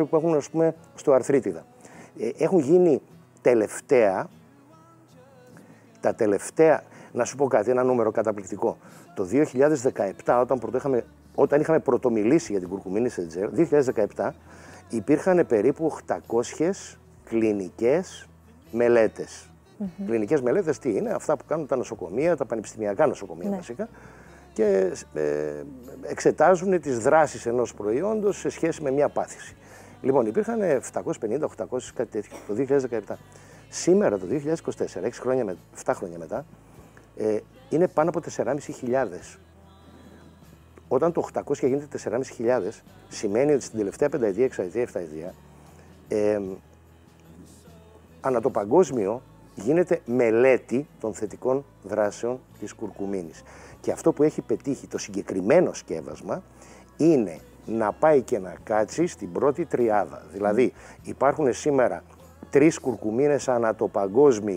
άνθρωποι που έχουν, ας πούμε, οστεοαρθρίτιδα. Έχουν γίνει τα τελευταία, να σου πω κάτι, ένα νούμερο καταπληκτικό. Το 2017, όταν είχαμε πρωτομιλήσει για την κουρκουμίνη σε τζέλ, 2017, υπήρχαν περίπου 800 κλινικές μελέτες. Κλινικές μελέτες τι είναι? Αυτά που κάνουν τα νοσοκομεία, τα πανεπιστημιακά νοσοκομεία βασικά, και εξετάζουν τις δράσεις ενός προϊόντος σε σχέση με μια πάθηση. Λοιπόν, υπήρχαν 750-800 κάτι τέτοιο το 2017. Σήμερα, το 2024, 7 χρόνια μετά, είναι πάνω από 4.500. Όταν το 800 γίνεται 4.500, σημαίνει ότι στην τελευταία πενταετία, εξαετία, εφταετία, ανά το παγκόσμιο γίνεται μελέτη των θετικών δράσεων της κουρκουμίνης. Και αυτό που έχει πετύχει το συγκεκριμένο σκεύασμα είναι να πάει και να κάτσει στην πρώτη τριάδα. Δηλαδή υπάρχουν σήμερα 3 κουρκουμίνες ανά το παγκόσμιο